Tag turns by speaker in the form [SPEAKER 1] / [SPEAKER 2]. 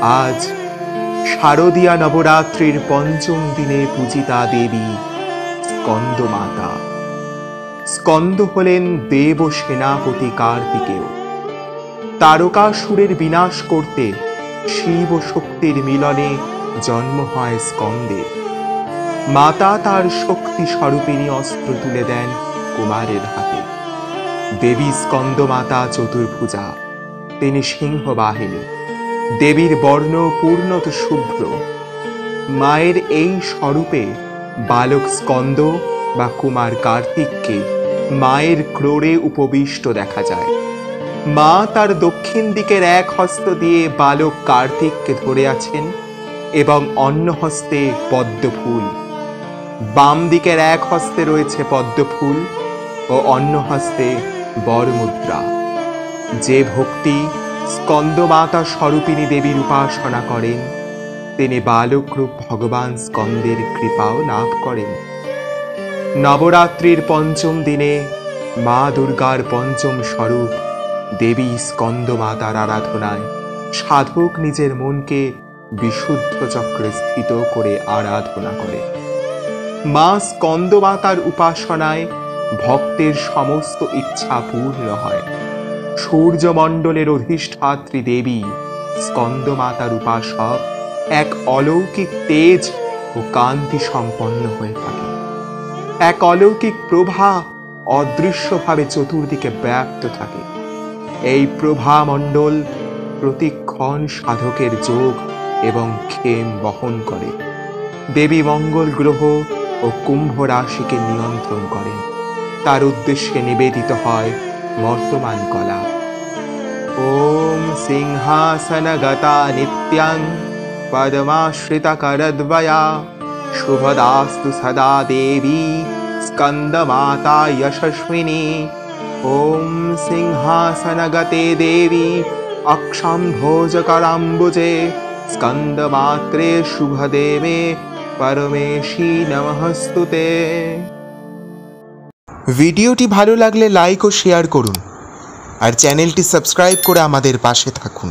[SPEAKER 1] আজ শারদীয়া নবরাত্রির পঞ্চম দিনে পূজিতা দেবী স্কন্দ মাতা। স্কন্দ হলেন দেব সেনাপতি কার্তিকেয়। তারকাসুরের বিনাশ করতে শিব শক্তির মিলনে জন্ম হয় স্কন্দের। মাতা তার শক্তি স্বরূপিণী অস্ত্র তুলে দেন কুমারের হাতে। দেবী স্কন্দ মাতা চতুর্ভুজা, তিনি সিংহবাহিনী। দেবীর বর্ণ পূর্ণত শুভ্র। মায়ের এই স্বরূপে বালক স্কন্দ বা কুমার কার্তিককে মায়ের ক্রোড়ে উপবিষ্ট দেখা যায়। মা তার দক্ষিণ দিকের এক হস্ত দিয়ে বালক কার্তিককে ধরে আছেন এবং অন্য হস্তে পদ্মফুল। বাম দিকের এক হস্তে রয়েছে পদ্মফুল ও অন্য হস্তে বরমুদ্রা। যে ভক্তি স্কন্দমাতা স্বরূপিণী দেবীর উপাসনা করেন, তিনি বালকরূপ ভগবান স্কন্দের কৃপাও লাভ করেন। নবরাত্রির পঞ্চম দিনে মা দুর্গার পঞ্চম স্বরূপ দেবী স্কন্দমাতার আরাধনায় সাধক নিজের মনকে বিশুদ্ধ চক্রে স্থিত করে আরাধনা করে। মা স্কন্দমাতার উপাসনায় ভক্তের সমস্ত ইচ্ছা পূর্ণ হয়। সূর্যমণ্ডলের অধিষ্ঠাত্রী দেবী স্কন্দমাতার উপাসক এক অলৌকিক তেজ ও কান্তি সম্পন্ন হয়ে থাকে। এক অলৌকিক প্রভা অদৃশ্যভাবে চতুর্দিকে ব্যাপ্ত থাকে। এই প্রভা মণ্ডল প্রতিক্ষণ সাধকের যোগ এবং ক্ষেম বহন করে। দেবী মঙ্গল গ্রহ ও কুম্ভ রাশিকে নিয়ন্ত্রণ করেন। তার উদ্দেশ্যে নিবেদিত হয় বর্তমান কলা। ওম সিংহাসনগতা নিত্যাং পদ্মাশ্রিতা করদ্বয়া শুভদাস্তু সদা দেবী স্কন্দমাতা যশস্বিনী। ওম সিংহাসনগতে দেবী অক্ষাম্ভোজকরাম্বুজে স্কন্দমাত্রে শুভদেবে পরমেশী নমস্তুতে। ভিডিওটি ভালো লাগলে লাইক ও শেয়ার করুন আর চ্যানেলটি সাবস্ক্রাইব করে আমাদের পাশে থাকুন।